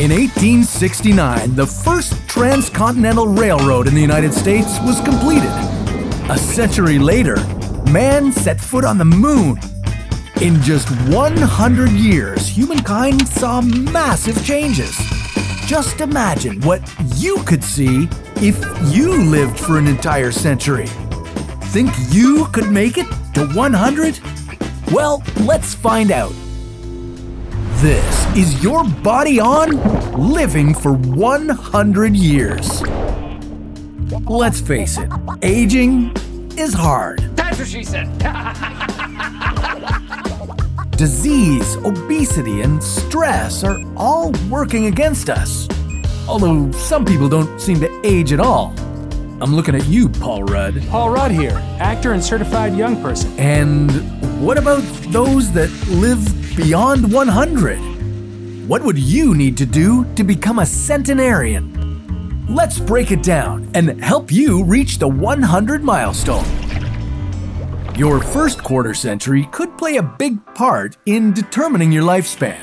In 1869, the first transcontinental railroad in the United States was completed. A century later, man set foot on the moon. In just 100 years, humankind saw massive changes. Just imagine what you could see if you lived for an entire century. Think you could make it to 100? Well, let's find out. This is your body on living for 100 years. Let's face it, aging is hard. That's what she said. Disease, obesity, and stress are all working against us. Although some people don't seem to age at all. I'm looking at you, Paul Rudd. Paul Rudd here, actor and certified young person. And what about those that live beyond 100? What would you need to do to become a centenarian? Let's break it down and help you reach the 100 milestone. Your first quarter century could play a big part in determining your lifespan.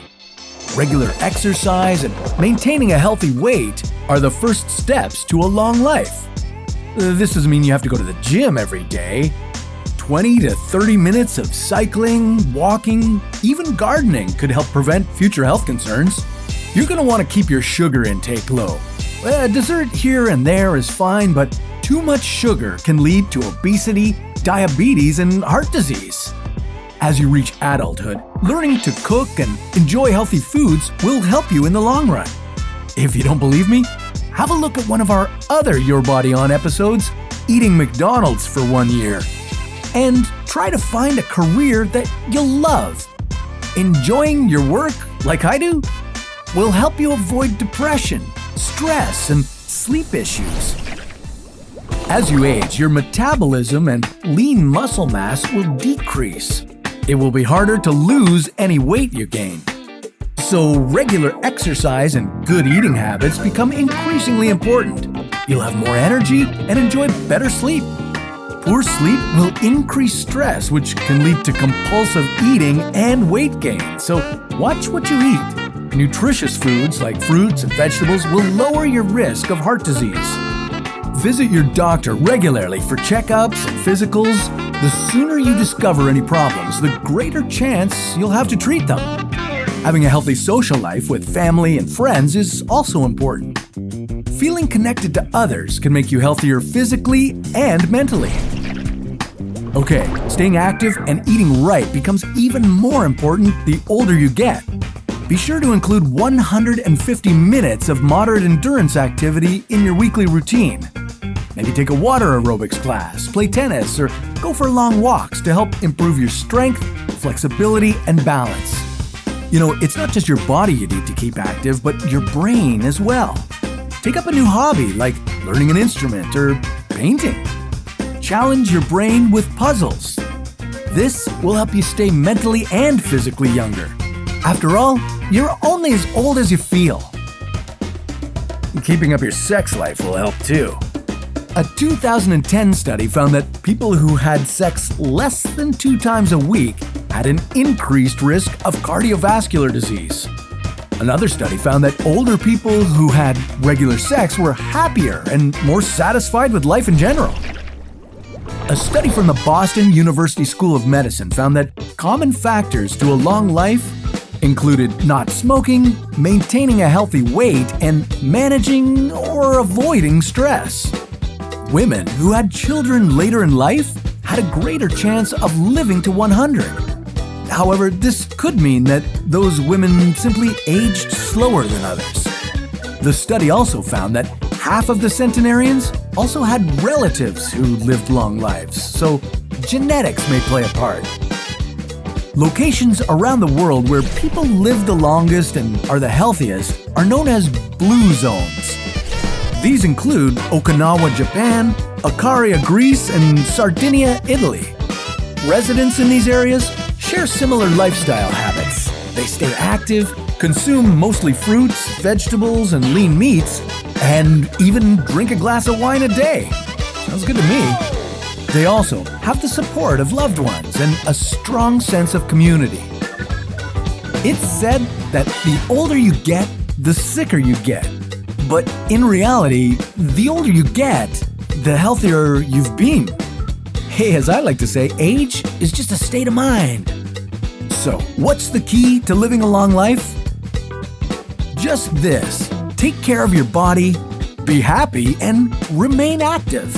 Regular exercise and maintaining a healthy weight are the first steps to a long life. This doesn't mean you have to go to the gym every day. 20 to 30 minutes of cycling, walking, even gardening could help prevent future health concerns. You're going to want to keep your sugar intake low. Dessert here and there is fine, but too much sugar can lead to obesity, diabetes, and heart disease. As you reach adulthood, learning to cook and enjoy healthy foods will help you in the long run. If you don't believe me, have a look at one of our other Your Body On episodes, Eating McDonald's for 1 year. And try to find a career that you'll love. Enjoying your work, like I do, will help you avoid depression, stress, and sleep issues. As you age, your metabolism and lean muscle mass will decrease. It will be harder to lose any weight you gain. So regular exercise and good eating habits become increasingly important. You'll have more energy and enjoy better sleep. Poor sleep will increase stress, which can lead to compulsive eating and weight gain. So watch what you eat. Nutritious foods like fruits and vegetables will lower your risk of heart disease. Visit your doctor regularly for checkups and physicals. The sooner you discover any problems, the greater chance you'll have to treat them. Having a healthy social life with family and friends is also important. Feeling connected to others can make you healthier physically and mentally. Okay, staying active and eating right becomes even more important the older you get. Be sure to include 150 minutes of moderate endurance activity in your weekly routine. Maybe take a water aerobics class, play tennis, or go for long walks to help improve your strength, flexibility, and balance. You know, it's not just your body you need to keep active, but your brain as well. Take up a new hobby like learning an instrument or painting. Challenge your brain with puzzles. This will help you stay mentally and physically younger. After all, you're only as old as you feel. Keeping up your sex life will help too. A 2010 study found that people who had sex less than 2 times a week had an increased risk of cardiovascular disease. Another study found that older people who had regular sex were happier and more satisfied with life in general. A study from the Boston University School of Medicine found that common factors to a long life included not smoking, maintaining a healthy weight, and managing or avoiding stress. Women who had children later in life had a greater chance of living to 100. However, this could mean that those women simply aged slower than others. The study also found that half of the centenarians also had relatives who lived long lives, so genetics may play a part. Locations around the world where people live the longest and are the healthiest are known as blue zones. These include Okinawa, Japan, Icaria, Greece, and Sardinia, Italy. Residents in these areas share similar lifestyle habits. They stay active, consume mostly fruits, vegetables, and lean meats, and even drink a glass of wine a day. Sounds good to me. They also have the support of loved ones and a strong sense of community. It's said that the older you get, the sicker you get. But in reality, the older you get, the healthier you've been. Hey, as I like to say, age is just a state of mind. So, what's the key to living a long life? Just this: take care of your body, be happy, and remain active.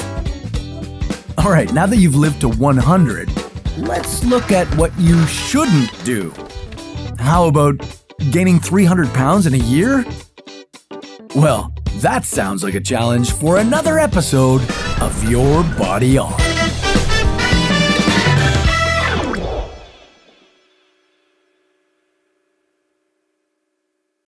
Alright, now that you've lived to 100, let's look at what you shouldn't do. How about gaining 300 pounds in a year? Well, that sounds like a challenge for another episode of Your Body On.